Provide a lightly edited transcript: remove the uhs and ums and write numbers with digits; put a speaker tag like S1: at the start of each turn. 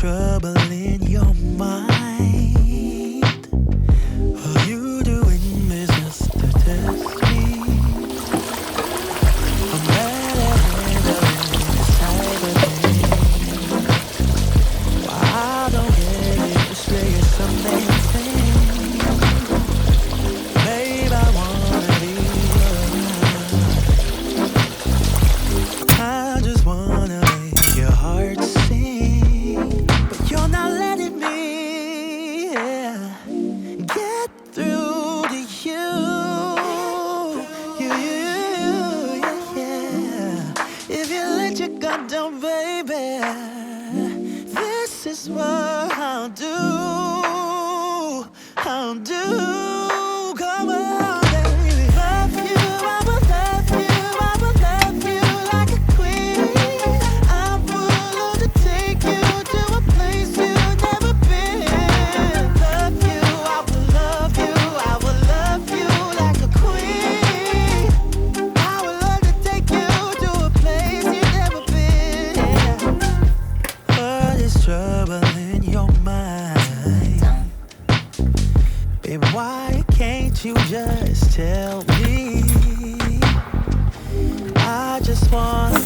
S1: trouble in your mind? Are you doing business to test me? I'm bad at handling this type of thing. I don't get it, just say it's amazing. Babe, I wanna be yours. I just wanna make your heart sing, but you're not letting me get through to you. Yeah. If you let your guard down, baby, this is what I'll do. I'll do. Come on, baby. Love you, I will love you, I will love you like a queen. I'm willing to take you to a place you've never been. Love you, I will love you, I will love you like a queen. I would love to take you to a place you've never been. What is trouble in your mind? Babe, why can't you just tell me? I just want